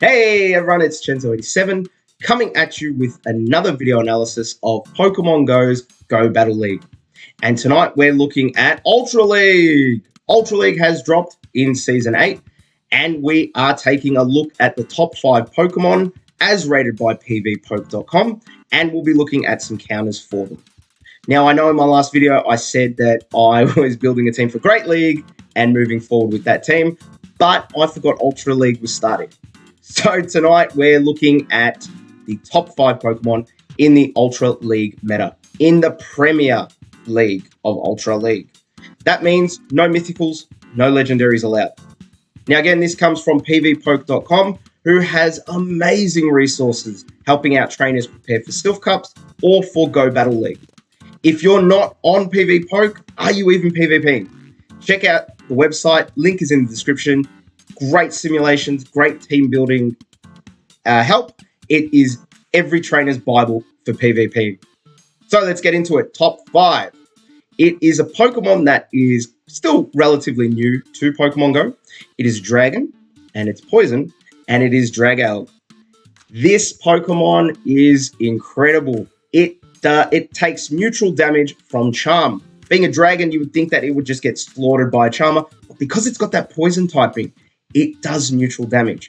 Hey everyone, it's Chenzo87 coming at you with another video analysis of Pokemon Go's Go Battle League. And tonight we're looking at Ultra League. Ultra League has dropped in Season 8 and we are taking a look at the top 5 Pokemon as rated by pvpoke.com, and we'll be looking at some counters for them. Now, I know in my last video I said that I was building a team for Great League and moving forward with that team, but I forgot Ultra League was starting. So tonight we're looking at the top 5 Pokemon in the Ultra League meta, in the Premier League of Ultra League. That means no mythicals, no legendaries allowed. Now again, this comes from pvpoke.com, who has amazing resources helping out trainers prepare for Silph Cups or for Go Battle League. If you're not on PvPoke, are you even PvPing? Check out the website, link is in the description. Great simulations, great team building help. It is every trainer's Bible for PvP. So let's get into it. Top 5. It is a Pokemon that is still relatively new to Pokemon Go. It is Dragon, and it's Poison, and it is Dragapult. This Pokemon is incredible. It takes neutral damage from Charm. Being a dragon, you would think that it would just get slaughtered by a Charmer, but because it's got that poison typing, it does neutral damage.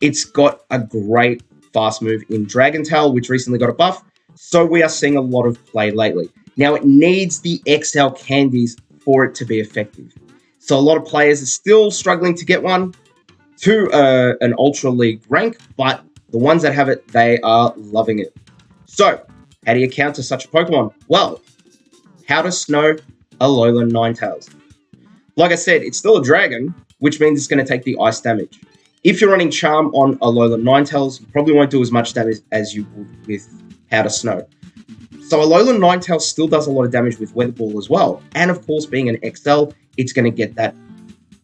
It's got a great fast move in Dragon Tail, which recently got a buff, so we are seeing a lot of play lately. Now, it needs the XL candies for it to be effective. So a lot of players are still struggling to get one to an Ultra League rank, but the ones that have it, they are loving it. So, how do you counter such a Pokemon? Well, how to snow Alolan Ninetales. Like I said, it's still a dragon, which means it's going to take the ice damage. If you're running Charm on Alolan Ninetales, you probably won't do as much damage as you would with How to Snow. So Alolan Ninetales still does a lot of damage with Weather Ball as well. And of course, being an XL, it's going to get that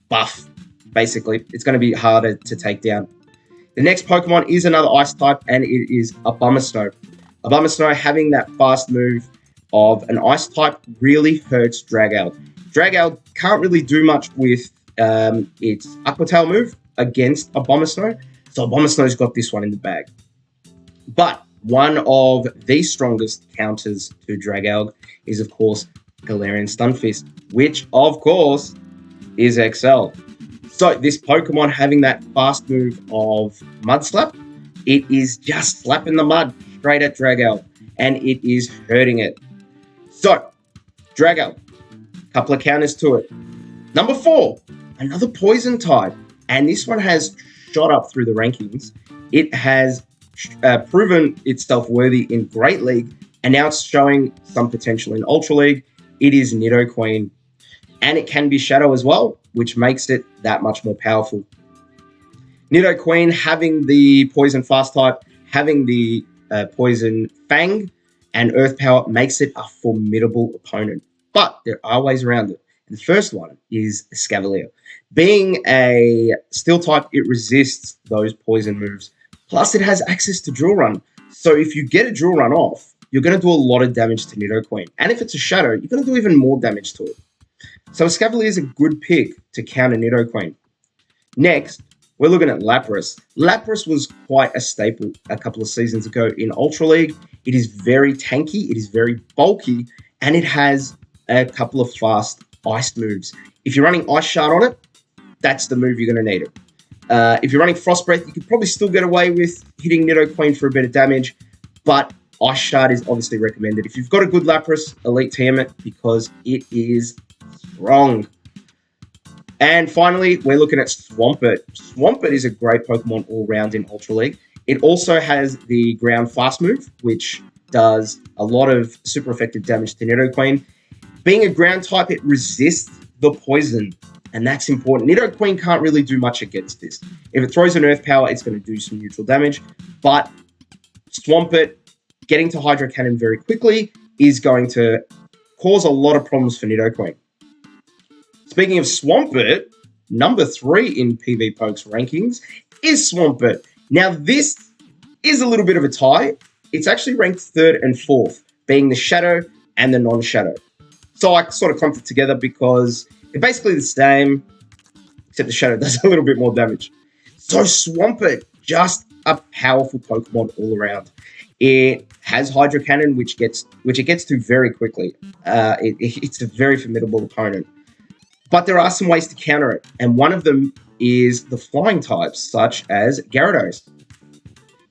buff, basically. It's going to be harder to take down. The next Pokemon is another ice type, and it is Abomasnow. Abomasnow, having that fast move of an ice type, really hurts Dragapult. Dragapult can't really do much with its Aqua Tail move against Abomasnow, so Abomasnow's got this one in the bag. But one of the strongest counters to Dragapult is, of course, Galarian Stunfisk, which, of course, is XL. So this Pokemon having that fast move of Mud Slap, it is just slapping the mud straight at Dragapult, and it is hurting it. So, Dragapult, couple of counters to it. Number 4, another poison type, and this one has shot up through the rankings. It has proven itself worthy in Great League, and now it's showing some potential in Ultra League. It is Nidoqueen, and it can be Shadow as well, which makes it that much more powerful. Nidoqueen having the poison fast type, having the poison Fang and Earth Power makes it a formidable opponent. But there are ways around it. And the first one is Escavalier. Being a Steel type, it resists those poison moves. Plus, it has access to Drill Run. So if you get a Drill Run off, you're going to do a lot of damage to Nidoqueen. And if it's a Shadow, you're going to do even more damage to it. So Escavalier is a good pick to counter Nidoqueen. Next, we're looking at Lapras. Lapras was quite a staple a couple of seasons ago in Ultra League. It is very tanky, it is very bulky, and it has a couple of fast ice moves. If you're running Ice Shard on it, that's the move you're going to need it. If you're running Frost Breath, you could probably still get away with hitting Nidoqueen for a bit of damage, but Ice Shard is obviously recommended. If you've got a good Lapras, Elite TM it because it is strong. And finally, we're looking at Swampert. Swampert is a great Pokemon all round in Ultra League. It also has the ground fast move, which does a lot of super effective damage to Nidoqueen. Being a ground type, it resists the poison, and that's important. Nidoqueen can't really do much against this. If it throws an Earth Power, it's going to do some neutral damage, but Swampert getting to Hydro Cannon very quickly is going to cause a lot of problems for Nidoqueen. Speaking of Swampert, number 3 in PvPoke's rankings is Swampert. Now, this is a little bit of a tie. It's actually ranked 3rd and 4th, being the Shadow and the non-Shadow. So I sort of clumped it together because they're basically the same, except the Shadow does a little bit more damage. So Swampert, just a powerful Pokemon all around. It has Hydro Cannon, which it gets to very quickly. It's a very formidable opponent. But there are some ways to counter it, and one of them is the flying types, such as Gyarados.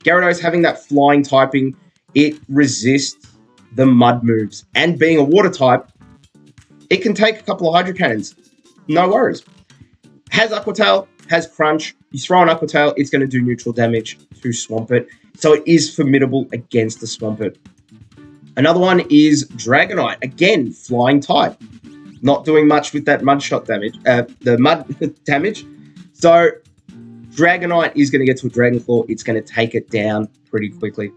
Gyarados having that flying typing, it resists the mud moves. And being a water type, it can take a couple of Hydro Cannons. No worries. Has Aqua Tail, has Crunch. You throw an Aqua Tail, it's going to do neutral damage to Swampert. So it is formidable against the Swampert. Another one is Dragonite. Again, flying type. Not doing much with that mud shot damage, the mud damage. So Dragonite is going to get to a Dragon Claw. It's going to take it down pretty quickly.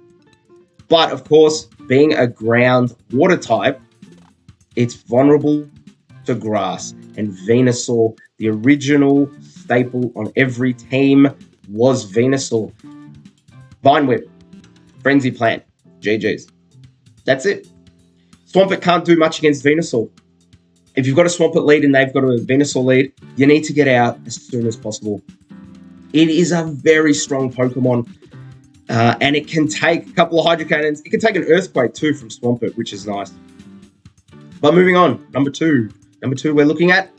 But of course, being a ground water type, it's vulnerable to grass. And Venusaur, the original staple on every team, was Venusaur. Vine Whip, Frenzy Plant, GG's. That's it. Swampert can't do much against Venusaur. If you've got a Swampert lead and they've got a Venusaur lead, you need to get out as soon as possible. It is a very strong Pokemon, and it can take a couple of Hydro Cannons. It can take an Earthquake too from Swampert, which is nice. But moving on, number two. Number two, we're looking at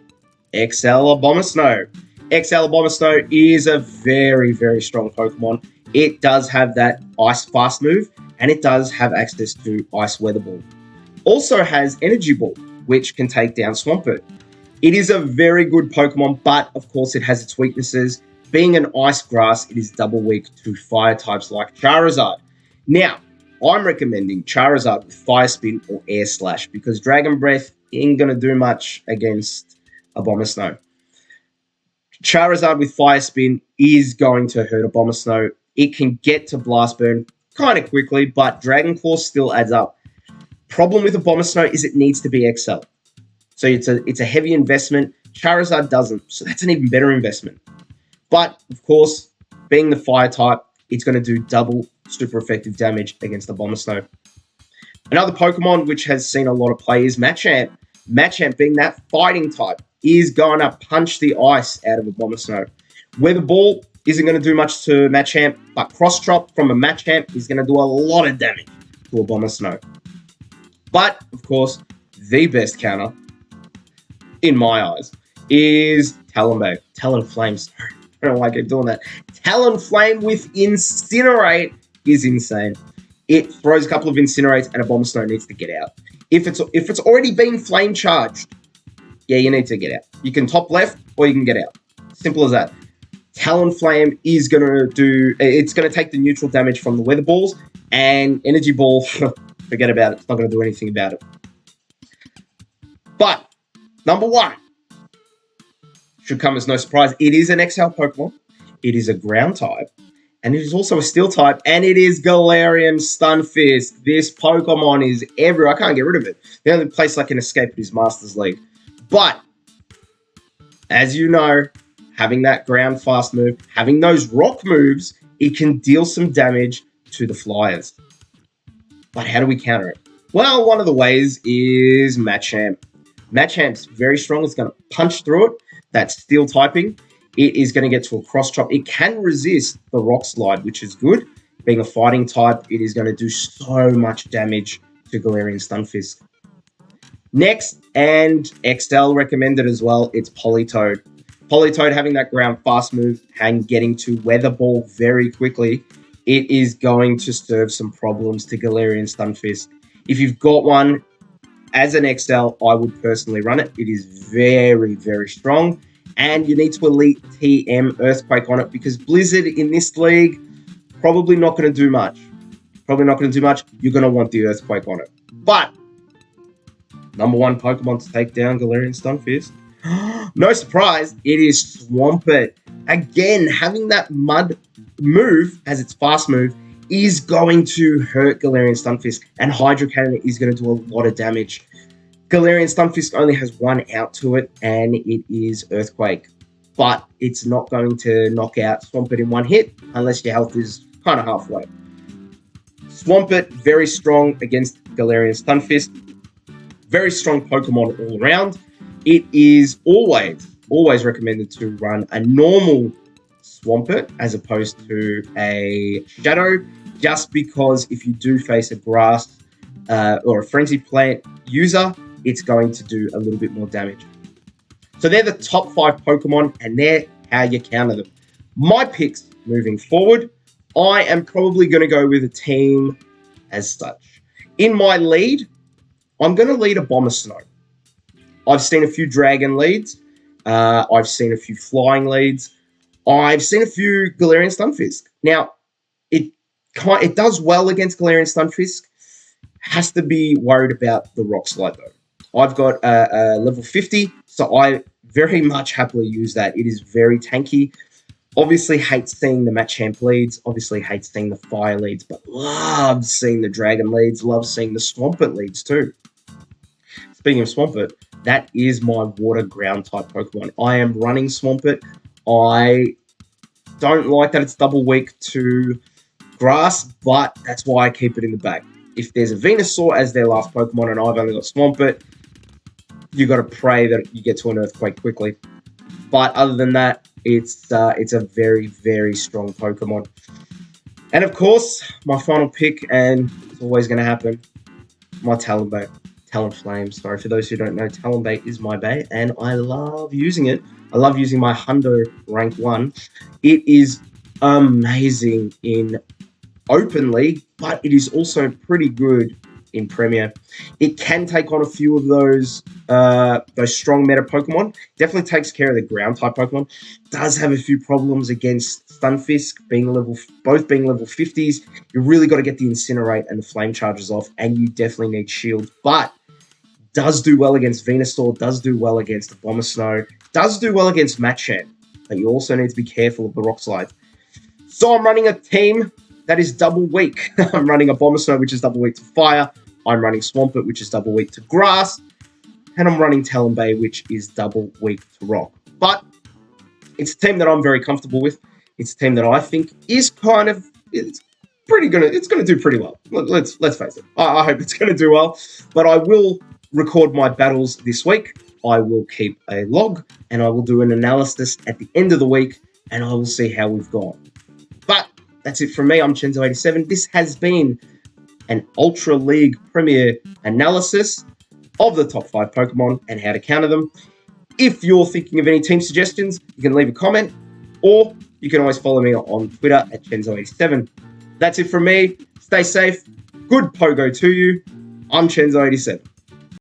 XL Abomasnow. XL Abomasnow is a very, very strong Pokemon. It does have that Ice Fast move, and it does have access to Ice Weather Ball. Also has Energy Ball, which can take down Swampert. It is a very good Pokemon, but of course it has its weaknesses. Being an Ice Grass, it is double weak to Fire types like Charizard. Now, I'm recommending Charizard with Fire Spin or Air Slash because Dragon Breath ain't going to do much against Abomasnow. Charizard with Fire Spin is going to hurt Abomasnow. It can get to Blast Burn kind of quickly, but Dragon Claw still adds up. Problem with Abomasnow is it needs to be XL. So it's a heavy investment. Charizard doesn't, so that's an even better investment. But, of course, being the Fire type, it's going to do double super effective damage against Abomasnow. Another Pokemon which has seen a lot of play is Machamp. Machamp, being that fighting type, is going to punch the ice out of Abomasnow. Weather Ball isn't going to do much to Machamp, but Cross Chop from a Machamp is going to do a lot of damage to Abomasnow. But, of course, the best counter, in my eyes, is Talonbag. Talonflame. I don't know why I keep doing that. Talonflame with Incinerate is insane. It throws a couple of Incinerates and Abomasnow needs to get out. If it's already been flame charged, yeah, you need to get out. You can top left or you can get out. Simple as that. Talonflame is going to do... It's going to take the neutral damage from the Weather Balls, and Energy Ball, forget about it. It's not going to do anything about it. But, number one, should come as no surprise. It is an XL Pokemon. It is a ground type. And it is also a steel type. And it is Galarian Stunfisk. This Pokemon is everywhere. I can't get rid of it. The only place I can escape it is Masters League. But, as you know, having that ground fast move, having those rock moves, it can deal some damage to the Flyers. But how do we counter it? Well, one of the ways is Machamp. Machamp's very strong. It's going to punch through it. That's steel typing. It is going to get to a cross chop. It can resist the rock slide, which is good. Being a fighting type, it is going to do so much damage to Galarian Stunfisk. Next, and XL recommended as well, it's Politoed. Politoed having that ground fast move and getting to Weather Ball very quickly, it is going to serve some problems to Galarian Stunfisk. If you've got one, as an XL, I would personally run it. It is very, very strong. And you need to Elite TM Earthquake on it because Blizzard in this league, probably not going to do much. Probably not going to do much. You're going to want the Earthquake on it. But, number one Pokemon to take down Galarian Stunfisk. No surprise, it is Swampert. Again, having that mud move as its fast move is going to hurt Galarian Stunfisk, and Hydro Cannon is going to do a lot of damage. Galarian Stunfisk only has one out to it, and it is Earthquake. But it's not going to knock out Swampert in one hit, unless your health is kind of halfway. Swampert, very strong against Galarian Stunfisk. Very strong Pokemon all around. It is always recommended to run a normal Swampert as opposed to a Shadow, just because if you do face a Grass or a Frenzy Plant user, it's going to do a little bit more damage. So they're the top 5 Pokemon, and they're how you counter them. My picks moving forward, I am probably going to go with a team as such. In my lead, I'm going to lead a Abomasnow. I've seen a few Dragon leads. I've seen a few Flying leads. I've seen a few Galarian Stunfisk. Now, it does well against Galarian Stunfisk. Has to be worried about the Rock Slide, though. I've got a level 50, so I very much happily use that. It is very tanky. Obviously hates seeing the Machamp leads. Obviously hates seeing the Fire leads, but loves seeing the Dragon leads. Loves seeing the Swampert leads, too. Speaking of Swampert, that is my water ground type Pokemon. I am running Swampert. I don't like that it's double weak to Grass, but that's why I keep it in the bag. If there's a Venusaur as their last Pokemon and I've only got Swampert, you got to pray that you get to an Earthquake quickly. But other than that, it's a very, very strong Pokemon. And of course, my final pick, and it's always going to happen, my Talonbait. Talonflame. Sorry, for those who don't know, Talonbait is my bait, and I love using it. I love using my Hundo rank 1. It is amazing in Open League, but it is also pretty good in Premier. It can take on a few of those strong meta Pokemon. Definitely takes care of the ground type Pokemon. Does have a few problems against Stunfisk, both being level 50s. You really got to get the Incinerate and the Flame Charges off, and you definitely need Shield. But does do well against Venusaur, does do well against Abomasnow, does do well against Machamp, but you also need to be careful of the Rock Slide. So I'm running a team that is double weak. I'm running Abomasnow, which is double weak to Fire. I'm running Swampert, which is double weak to Grass. And I'm running Talonbait, which is double weak to Rock. But it's a team that I'm very comfortable with. It's a team that I think is it's pretty good. It's going to do pretty well. Let's face it. I hope it's going to do well. But I will record my battles this week. I will keep a log, and I will do an analysis at the end of the week, and I will see how we've gone. But that's it from me. I'm Chenzo87. This has been an Ultra League Premier analysis of the top 5 Pokemon and how to counter them. If you're thinking of any team suggestions, you can leave a comment, or you can always follow me on Twitter at Chenzo87. That's it from me. Stay safe. Good Pogo to you. I'm Chenzo87.